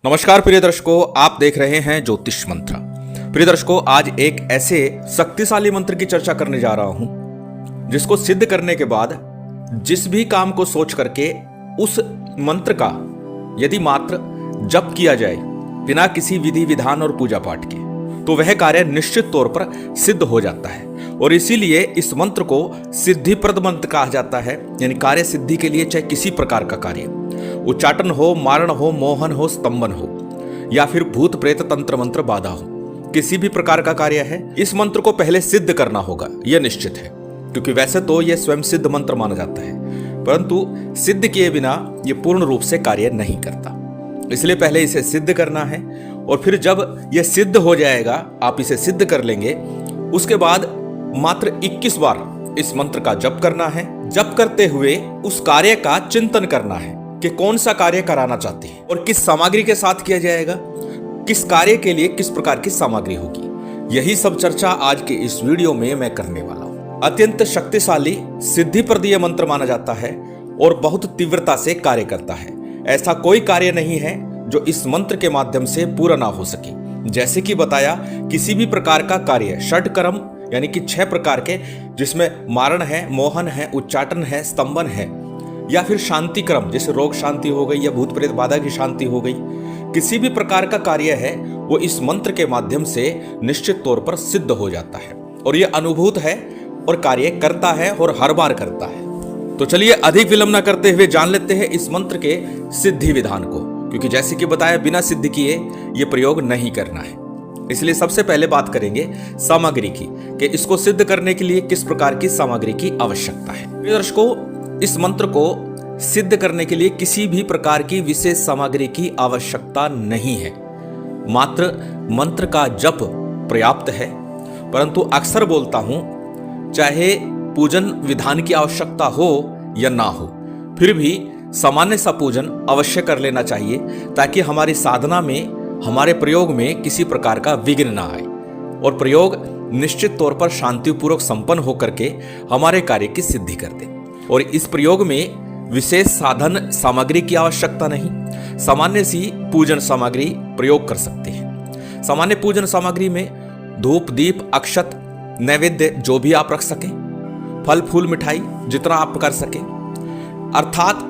नमस्कार प्रिय दर्शकों, आप देख रहे हैं ज्योतिष मंत्र। प्रिय दर्शकों, आज एक ऐसे शक्तिशाली मंत्र की चर्चा करने जा रहा हूं जिसको सिद्ध करने के बाद जिस भी काम को सोच करके उस मंत्र का यदि मात्र जप किया जाए बिना किसी विधि विधान और पूजा पाठ के तो वह कार्य निश्चित तौर पर सिद्ध हो जाता है। और इसीलिए इस मंत्र को सिद्धिप्रद मंत्र कहा जाता है। यानी कार्य सिद्धि के लिए चाहे किसी प्रकार का कार्य, उच्चाटन हो, मारण हो, मोहन हो, स्तंभन हो या फिर भूत प्रेत तंत्र मंत्र बाधा हो, किसी भी प्रकार का कार्य है, इस मंत्र को पहले सिद्ध करना होगा, यह निश्चित है। क्योंकि वैसे तो यह स्वयं सिद्ध मंत्र माना जाता है, परंतु सिद्ध किए बिना यह पूर्ण रूप से कार्य नहीं करता। इसलिए पहले इसे सिद्ध करना है और फिर जब यह सिद्ध हो जाएगा, आप इसे सिद्ध कर लेंगे, उसके बाद मात्र 21 बार इस मंत्र का जप करना है। जप करते हुए उस कार्य का चिंतन करना है कि कौन सा कार्य कराना चाहते हैं और किस सामग्री के साथ किया जाएगा, किस कार्य के लिए किस प्रकार की सामग्री होगी। यही सब चर्चा आज के इस वीडियो में मैं करने वाला हूं। अत्यंत शक्तिशाली सिद्धिप्रद यह मंत्र माना जाता है और बहुत तीव्रता से कार्य करता है। ऐसा कोई कार्य नहीं है जो इस मंत्र के माध्यम से पूरा ना हो सके। जैसे कि बताया, किसी भी प्रकार का कार्य षटकर्म यानी कि 6 प्रकार के, जिसमें मारण है, मोहन है, उच्चाटन है, स्तंभन है, या फिर शांति क्रम जैसे रोग शांति हो गई या भूत प्रेत बाधा की शांति हो गई, किसी भी प्रकार का कार्य है वो इस मंत्र के माध्यम से निश्चित तौर पर सिद्ध हो जाता है और ये अनुभूत है और कार्य करता है और हर बार करता है। तो चलिए अधिक विलंब न करते हुए जान लेते हैं इस मंत्र के सिद्धि विधान को, क्योंकि जैसे कि बताया, बिना सिद्ध किए ये प्रयोग नहीं करना है। इसलिए सबसे पहले बात करेंगे सामग्री की कि इसको सिद्ध करने के लिए किस प्रकार की सामग्री की आवश्यकता है। दर्शकों, इस मंत्र को सिद्ध करने के लिए किसी भी प्रकार की विशेष सामग्री की आवश्यकता नहीं है। मात्र मंत्र का जप पर्याप्त है। परंतु अक्सर बोलता हूं, चाहे पूजन विधान की आवश्यकता हो या ना हो, फिर भी सामान्य सा पूजन अवश्य कर लेना चाहिए ताकि हमारी साधना में, हमारे प्रयोग में किसी प्रकार का विघ्न ना आए और प्रयोग निश्चित तौर पर शांतिपूर्वक संपन्न होकर के हमारे कार्य की सिद्धि कर दे। और इस प्रयोग में विशेष साधन सामग्री की आवश्यकता नहीं, सामान्य सी पूजन सामग्री प्रयोग कर सकते हैं। सामान्य पूजन सामग्री में धूप, दीप, अक्षत, नैवेद्य जो भी आप रख सकें, फल फूल मिठाई जितना आप कर सकें, अर्थात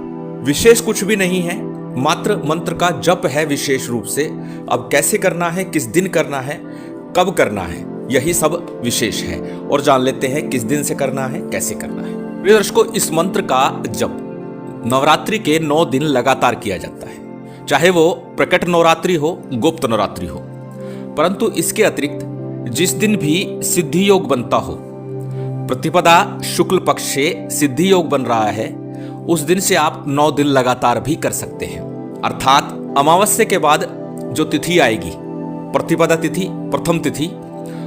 विशेष कुछ भी नहीं है, मात्र मंत्र का जप है विशेष रूप से। अब कैसे करना है, किस दिन करना है, कब करना है, यही सब विशेष है और जान लेते हैं किस दिन से करना है, कैसे करना है। प्रिय दर्शकों, इस मंत्र का जप नवरात्रि के 9 दिन लगातार किया जाता है, चाहे वो प्रकट नवरात्रि हो, गुप्त नवरात्रि हो। परंतु इसके अतिरिक्त जिस दिन भी सिद्धि योग बनता हो, प्रतिपदा शुक्ल पक्ष से सिद्धि योग बन रहा है, उस दिन से आप 9 दिन लगातार भी कर सकते हैं। अर्थात अमावस्या के बाद जो तिथि आएगी, प्रतिपदा तिथि, प्रथम तिथि,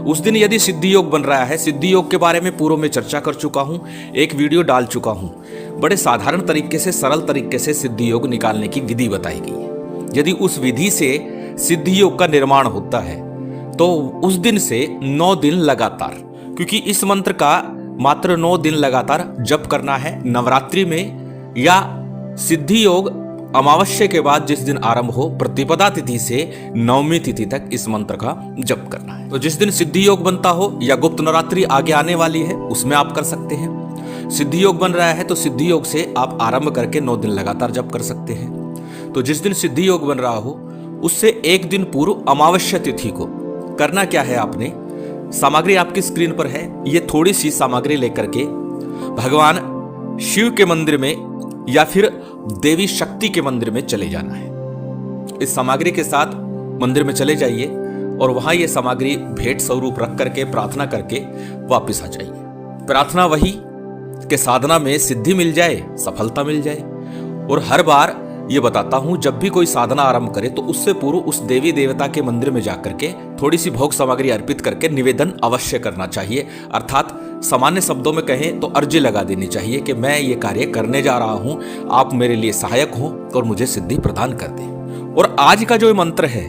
उस दिन यदि सिद्धि योग बन रहा है। सिद्धि योग के बारे में पूर्व में चर्चा कर चुका हूं, एक वीडियो डाल चुका हूं। बड़े साधारण तरीके से, सरल तरीके से सिद्धि योग निकालने की विधि बताई गई है। यदि उस विधि से सिद्धि योग का निर्माण होता है तो उस दिन से 9 दिन लगातार, क्योंकि इस मंत्र का मात्र 9 दिन लगातार जप करना है नवरात्रि में, या सिद्धि योग अमावस्या के बाद जिस दिन आरंभ हो, प्रतिपदा तिथि से नवमी तिथि तक इस मंत्र का जप करना है। तो जिस दिन सिद्धि योग बनता हो या गुप्त नवरात्रि आगे आने वाली है, उसमें आप कर सकते हैं। सिद्धि योग बन रहा है तो सिद्धि योग से आप आरंभ करके 9 दिन लगातार जप कर सकते हैं। तो जिस दिन सिद्धि योग बन रहा हो उससे एक दिन पूर्व अमावस्या तिथि को करना क्या है, आपने सामग्री आपकी स्क्रीन पर है, ये थोड़ी सी सामग्री लेकर के भगवान शिव के मंदिर में या फिर देवी शक्ति के मंदिर में चले जाना है। इस सामग्री के साथ मंदिर में चले जाइए और वहां ये सामग्री भेंट स्वरूप रख करके प्रार्थना करके वापस आ जाइए। प्रार्थना वही कि साधना में सिद्धि मिल जाए, सफलता मिल जाए। और हर बार ये बताता हूं, जब भी कोई साधना आरंभ करे तो उससे पूर्व उस देवी देवता के मंदिर में जाकर के थोड़ी सी भोग सामग्री अर्पित करके निवेदन अवश्य करना चाहिए। अर्थात सामान्य शब्दों में कहें तो अर्जी लगा देनी चाहिए कि मैं ये कार्य करने जा रहा हूं, आप मेरे लिए सहायक हो और मुझे सिद्धि प्रदान कर दें। और आज का जो मंत्र है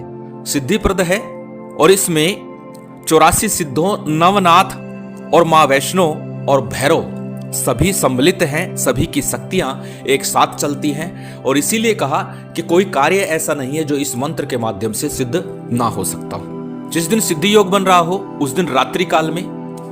सिद्धिप्रद है और इसमें 84 सिद्धों, नवनाथ और माँ वैष्णो और भैरव सभी सम्मिलित हैं, सभी की शक्तियां एक साथ चलती हैं और इसीलिए कहा कि कोई कार्य ऐसा नहीं है जो इस मंत्र के माध्यम से सिद्ध ना हो सकता हो। जिस दिन सिद्धि योग बन रहा हो उस दिन रात्रि काल में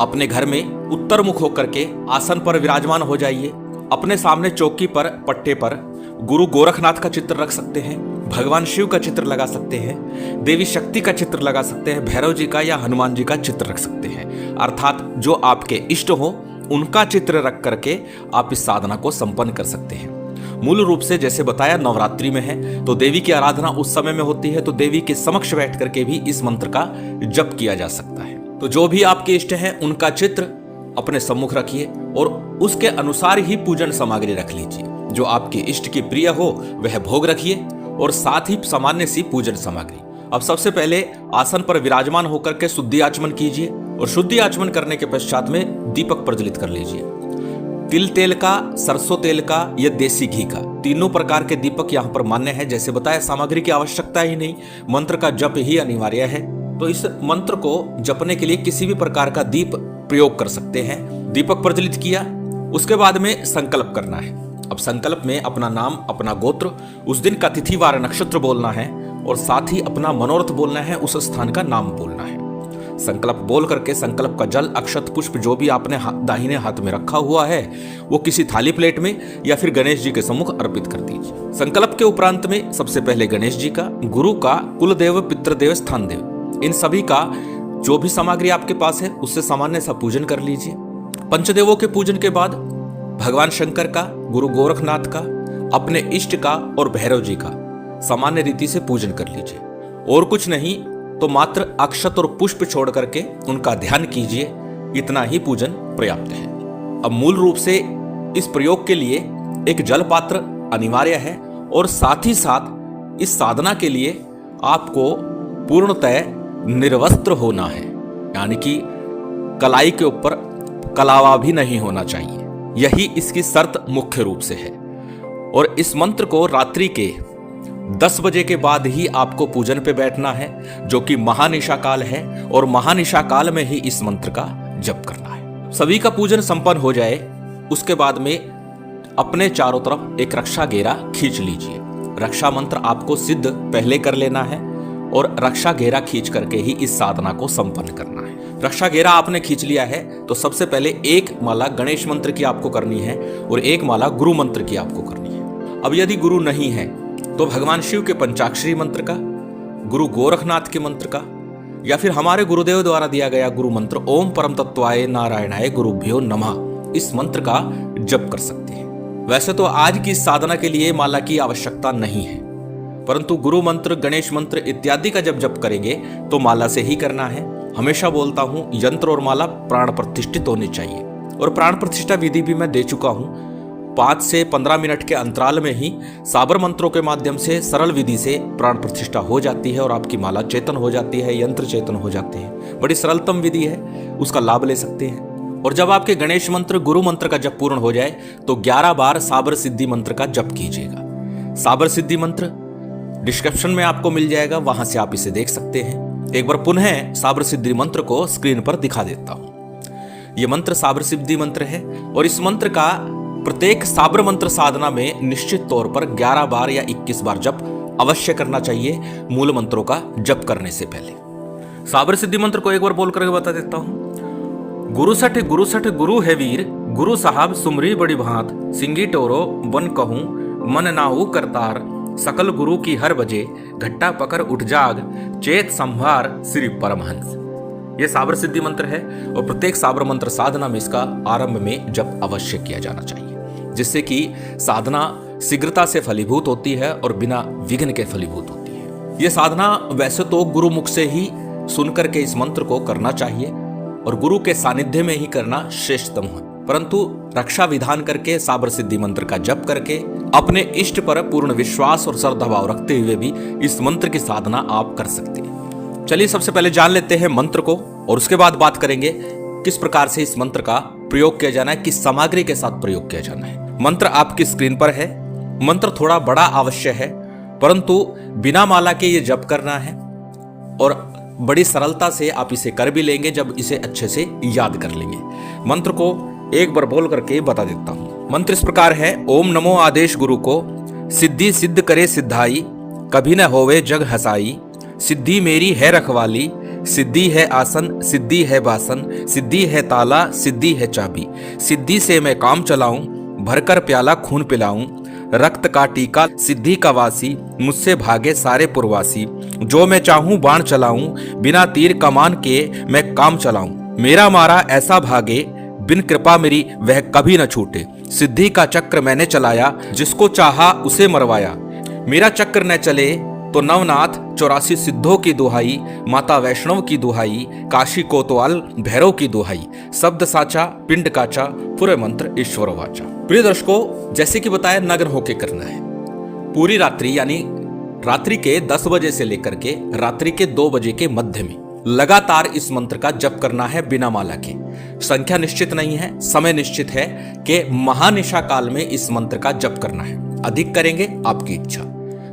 अपने घर में उत्तर मुख होकर के आसन पर विराजमान हो जाइए। अपने सामने चौकी पर पट्टे पर गुरु गोरखनाथ का चित्र रख सकते हैं, भगवान शिव का चित्र लगा सकते हैं, देवी शक्ति का चित्र लगा सकते हैं, भैरव जी का या हनुमान जी का चित्र रख सकते हैं। अर्थात जो आपके इष्ट हो उनका चित्र रख करके आप इस साधना को संपन्न कर सकते हैं। मूल रूप से जैसे बताया नवरात्रि में है तो देवी की आराधना उस समय में होती है, तो देवी के समक्ष बैठ करके भी इस मंत्र का जप किया जा सकता है। तो जो भी आपके इष्ट हैं उनका चित्र अपने सम्मुख रखिए और उसके अनुसार ही पूजन सामग्री रख लीजिए। जो आपके इष्ट की प्रिय हो वह भोग रखिए और साथ ही सामान्य सी पूजन सामग्री। अब सबसे पहले आसन पर विराजमान होकर के शुद्धि आचमन कीजिए और शुद्धि आचमन करने के पश्चात में दीपक प्रज्वलित कर लीजिए। तिल तेल का, सरसों तेल का या देसी घी का, तीनों प्रकार के दीपक यहाँ पर मान्य है। जैसे बताया सामग्री की आवश्यकता ही नहीं, मंत्र का जप ही अनिवार्य है। तो इस मंत्र को जपने के लिए किसी भी प्रकार का दीप प्रयोग कर सकते हैं। दीपक प्रज्वलित किया, उसके बाद में संकल्प करना है। अब संकल्प में अपना नाम, अपना गोत्र, उस दिन का तिथि वार नक्षत्र बोलना है और साथ ही अपना मनोरथ बोलना है, उस स्थान का नाम बोलना है। संकल्प बोल करके संकल्प का जल, अक्षत, पुष्प जो भी आपने दाहिने हाथ में रखा हुआ है वो किसी थाली प्लेट में या फिर गणेश जी के सम्मुख अर्पित कर दीजिए। संकल्प के उपरांत में सबसे पहले गणेश जी का, गुरु का, कुल देव, पितृदेव, स्थान देव, इन सभी का जो भी सामग्री आपके पास है उससे सामान्य सा पूजन कर लीजिए। पंचदेवों के पूजन के बाद भगवान शंकर का, गुरु गोरखनाथ का, अपने इष्ट का और भैरव जी का सामान्य रीति से पूजन कर लीजिए। और कुछ नहीं तो मात्र अक्षत और पुष्प छोड़ करके उनका ध्यान कीजिए, इतना ही पूजन पर्याप्त है। अब मूल रूप से इस प्रयोग के लिए एक जल पात्र अनिवार्य है और साथ ही साथ इस साधना के लिए आपको पूर्णतः निर्वस्त्र होना है, यानी कि कलाई के ऊपर कलावा भी नहीं होना चाहिए। यही इसकी शर्त मुख्य रूप से है। और इस मंत्र को रात्रि के 10 बजे के बाद ही आपको पूजन पे बैठना है, जो कि महानिशा काल है, और महानिशा काल में ही इस मंत्र का जप करना है। सभी का पूजन संपन्न हो जाए उसके बाद में अपने चारों तरफ एक रक्षा घेरा खींच लीजिए। रक्षा मंत्र आपको सिद्ध पहले कर लेना है और रक्षा घेरा खींच करके ही इस साधना को संपन्न करना है। रक्षा घेरा आपने खींच लिया है तो सबसे पहले एक माला गणेश मंत्र की आपको करनी है और एक माला गुरु मंत्र की आपको करनी है। अब यदि गुरु नहीं है तो भगवान शिव के पंचाक्षरी मंत्र का, गुरु गोरखनाथ के मंत्र का, या फिर हमारे गुरुदेव द्वारा दिया गया गुरु मंत्र ओम परम तत्वाय नारायणाय गुरुभ्यो नमः, इस मंत्र का जप कर सकते हैं। वैसे तो आज की साधना के लिए माला की आवश्यकता नहीं है, परंतु गुरु मंत्र, गणेश मंत्र इत्यादि का जब जप करेंगे तो माला से ही करना है। हमेशा बोलता हूं यंत्र और माला प्राण प्रतिष्ठित होनी चाहिए और प्राण प्रतिष्ठा विधि भी मैं दे चुका हूं। 5 से 15 मिनट के अंतराल में ही साबर मंत्रों के माध्यम से सरल विधि से प्राण प्रतिष्ठा हो जाती है और आपकी माला चेतन हो जाती है, यंत्र चेतन हो जाते हैं। बड़ी सरलतम विधि है, उसका लाभ ले सकते हैं। और जब आपके गणेश मंत्र, गुरु मंत्र का जप पूर्ण हो जाए तो 11 बार साबर सिद्धि मंत्र का जप कीजिएगा। साबर सिद्धि मंत्र डिस्क्रिप्शन में आपको मिल जाएगा, वहां से आप इसे देख सकते हैं। एक बार पुनः साबर सिद्धि मंत्र को स्क्रीन पर दिखा देता हूं। यह मंत्र साबर सिद्धि मंत्र है और इस मंत्र का प्रत्येक साबर मंत्र साधना में निश्चित तौर पर 11 बार या 21 बार जप अवश्य करना चाहिए मूल मंत्रों का जप करने से पहले। साबर सिद्धि मंत्र को एक बार बोल करके बता देता हूं। गुरु सठ गुरु है वीर, गुरु साहब सुमरी बड़ी भांत, सिंगी टोरो बन कहूं मन नाऊ करतार, सकल गुरु की हर बजे घट्टा पकड़ उठ जाग, चेत संभार श्री परमहंस। यह साबर सिद्धि मंत्र है और प्रत्येक साबर मंत्र साधना में इसका आरंभ में जप अवश्य किया जाना चाहिए, जिससे कि साधना शीघ्रता से फलीभूत होती है और बिना विघ्न के फलीभूत होती है। यह साधना वैसे तो गुरु मुख से ही सुनकर के इस मंत्र को करना चाहिए और गुरु के सानिध्य में ही करना श्रेष्ठतम है, परंतु रक्षा विधान करके साबर सिद्धि मंत्र का जप करके अपने इष्ट पर पूर्ण विश्वास और श्रद्धाभाव रखते हुए भी इस मंत्र की साधना आप कर सकते हैं। चलिए सबसे पहले जान लेते हैं मंत्र को और उसके बाद बात करेंगे किस प्रकार से इस मंत्र का प्रयोग किया जाना है, किस सामग्री के साथ प्रयोग किया जाना है। मंत्र आपकी स्क्रीन पर है। मंत्र थोड़ा बड़ा अवश्य है, परंतु बिना माला के ये जप करना है और बड़ी सरलता से आप इसे कर भी लेंगे जब इसे अच्छे से याद कर लेंगे। मंत्र को एक बार बोल करके बता देता हूँ। मंत्र इस प्रकार है, ओम नमो आदेश गुरु को, सिद्धि सिद्ध करे सिद्धाई, कभी न होवे जग हसाई, सिद्धि मेरी है रखवाली, सिद्धि है आसन, सिद्धि है बासन, सिद्धि है ताला, सिद्धि है चाबी, सिद्धि से मैं काम चलाऊं, भरकर प्याला खून पिलाऊं, रक्त का टीका सिद्धि का वासी, मुझसे भागे सारे पुरवासी, जो मैं चाहूं बाण चलाऊं, बिना तीर कमान के मैं काम चलाऊं, मेरा मारा ऐसा भागे, बिन कृपा मेरी वह कभी न छूटे, सिद्धि का चक्र मैंने चलाया, जिसको चाहा उसे मरवाया, मेरा चक्र न चले तो नवनाथ 84 सिद्धों की दुहाई, माता वैष्णव की दुहाई, काशी कोतवाल भैरव की दुहाई, शब्द साचा पिंड काचा, पूरे मंत्र ईश्वर वाचा। प्रिय दर्शकों, जैसे कि बताया नग्न होके करना है। पूरी रात्रि यानी रात्रि के 10 बजे से लेकर के रात्रि के 2 बजे के मध्य में लगातार इस मंत्र का जप करना है बिना माला के। संख्या निश्चित नहीं है, समय निश्चित है कि महानिशा काल में इस मंत्र का जप करना है। अधिक करेंगे आपकी इच्छा,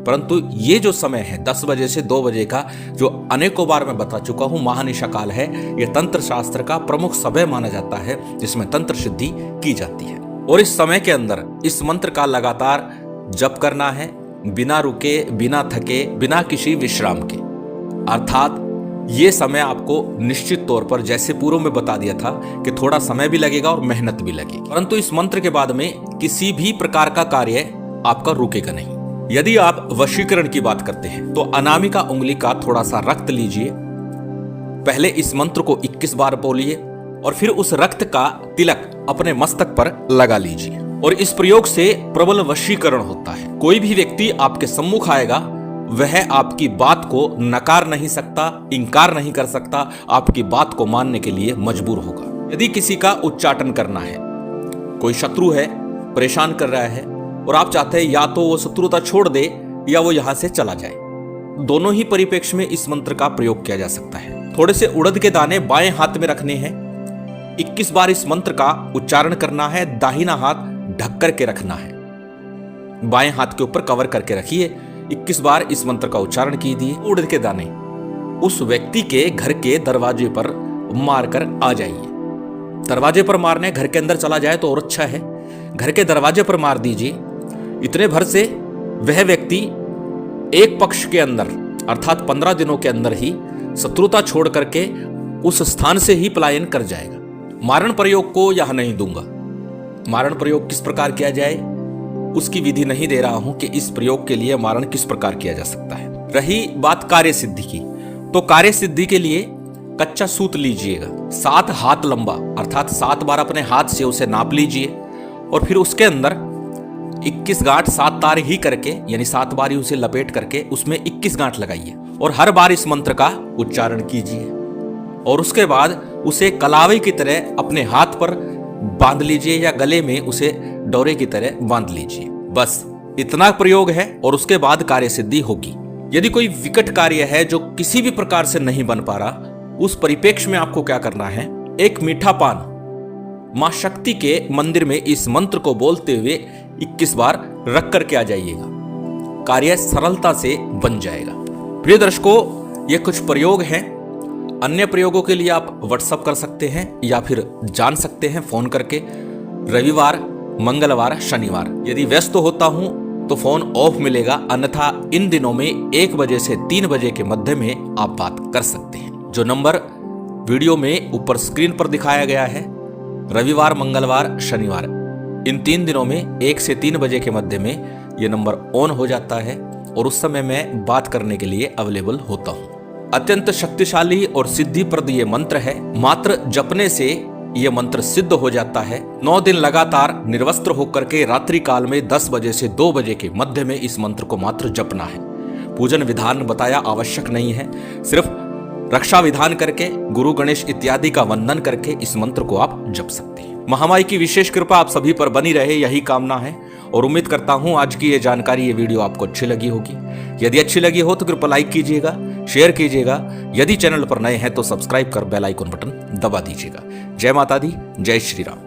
परंतु ये जो समय है 10 बजे से 2 बजे का, जो अनेकों बार मैं बता चुका हूं महानिशा काल है, यह तंत्र शास्त्र का प्रमुख समय माना जाता है, जिसमें तंत्र सिद्धि की जाती है। और इस समय के अंदर इस मंत्र का लगातार जप करना है, बिना रुके, बिना थके, बिना किसी विश्राम के। अर्थात ये समय आपको निश्चित तौर पर, जैसे पूर्व में बता दिया था कि थोड़ा समय भी लगेगा और मेहनत भी लगेगी, परंतु इस मंत्र के बाद में किसी भी प्रकार का कार्य आपका रुकेगा नहीं। यदि आप वशीकरण की बात करते हैं तो अनामिका उंगली का थोड़ा सा रक्त लीजिए, पहले इस मंत्र को 21 बार बोलिए और फिर उस रक्त का तिलक अपने मस्तक पर लगा लीजिए, और इस प्रयोग से प्रबल वशीकरण होता है। कोई भी व्यक्ति आपके सम्मुख आएगा, वह आपकी बात को नकार नहीं सकता, इंकार नहीं कर सकता, आपकी बात को मानने के लिए मजबूर होगा। यदि किसी का उच्चाटन करना है, कोई शत्रु है, परेशान कर रहा है और आप चाहते हैं या तो वो शत्रुता छोड़ दे या वो यहां से चला जाए, दोनों ही परिप्रेक्ष्य में इस मंत्र का प्रयोग किया जा सकता है। थोड़े से उड़द के दाने बाएं हाथ में रखने हैं, 21 बार इस मंत्र का उच्चारण करना है, दाहिना हाथ ढक करके रखना है, बाएं हाथ के ऊपर कवर करके रखिए। 21 बार इस मंत्र का उच्चारण कीजिए। उड़द के दाने उस व्यक्ति के घर के दरवाजे पर मारकर आ जाइए। दरवाजे पर मारने, घर के अंदर चला जाए तो और अच्छा है, घर के दरवाजे पर मार दीजिए। इतने भर से वह व्यक्ति एक पक्ष के अंदर अर्थात 15 दिनों के अंदर ही शत्रुता छोड़ करके उस स्थान से ही पलायन कर जाएगा। मारण प्रयोग को यह नहीं दूंगा। मारण प्रयोग किस प्रकार किया जाए उसकी विधि नहीं दे रहा हूं कि इस प्रयोग के लिए मारण किस प्रकार किया जा सकता है। रही बात कार्य सिद्धि की, तो कार्य सिद्धि के लिए कच्चा सूत लीजिएगा, 7 हाथ लंबा, अर्थात 7 बार अपने हाथ से उसे नाप लीजिए और फिर उसके अंदर 21 गांठ 7 तार ही करके, यानी 7 बार ही उसे लपेट करके उसमें 21 गांठ लगाइए और हर बार इस मंत्र का उच्चारण कीजिए और उसके बाद उसे कलावे की तरह अपने हाथ पर बांध लीजिए या गले में उसे डोरे की तरह बांध लीजिए। बस इतना प्रयोग है और उसके बाद कार्य सिद्धि होगी। यदि कोई विकट कार्य है जो किसी भी प्रकार से नहीं बन पा रहा, उस परिप्रेक्ष्य में आपको क्या करना है, एक मीठा पान मां शक्ति के मंदिर में इस मंत्र को बोलते हुए 21 बार रख करके आ जाइएगा, कार्य सरलता से बन जाएगा। प्रिय दर्शकों, ये कुछ प्रयोग हैं। अन्य प्रयोगों के लिए आप व्हाट्सएप कर सकते हैं या फिर जान सकते हैं फोन करके। रविवार, मंगलवार, शनिवार यदि व्यस्त होता हूं तो फोन ऑफ मिलेगा, अन्यथा इन दिनों में 1 बजे से 3 बजे के मध्य में आप बात कर सकते हैं। जो नंबर वीडियो में ऊपर स्क्रीन पर दिखाया गया है, रविवार, मंगलवार, शनिवार, इन 3 दिनों में 1 से 3 बजे के मध्य में ये नंबर ऑन हो जाता है और उस समय मैं बात करने के लिए अवेलेबल होता हूँ। अत्यंत शक्तिशाली और सिद्धिप्रद ये मंत्र है। मात्र जपने से ये मंत्र सिद्ध हो जाता है। 9 दिन लगातार निर्वस्त्र होकर के रात्रि काल में 10 बजे से 2 बजे के मध्य में इस मंत्र को मात्र जपना है। पूजन विधान बताया आवश्यक नहीं है, सिर्फ रक्षा विधान करके, गुरु गणेश इत्यादि का वंदन करके इस मंत्र को आप जप सकते हैं। महामाई की विशेष कृपा आप सभी पर बनी रहे, यही कामना है और उम्मीद करता हूं आज की ये जानकारी, ये वीडियो आपको अच्छी लगी होगी। यदि अच्छी लगी हो तो कृपया लाइक कीजिएगा, शेयर कीजिएगा। यदि चैनल पर नए हैं तो सब्सक्राइब कर बेल आइकन बटन दबा दीजिएगा। जय माता दी, जय श्री राम।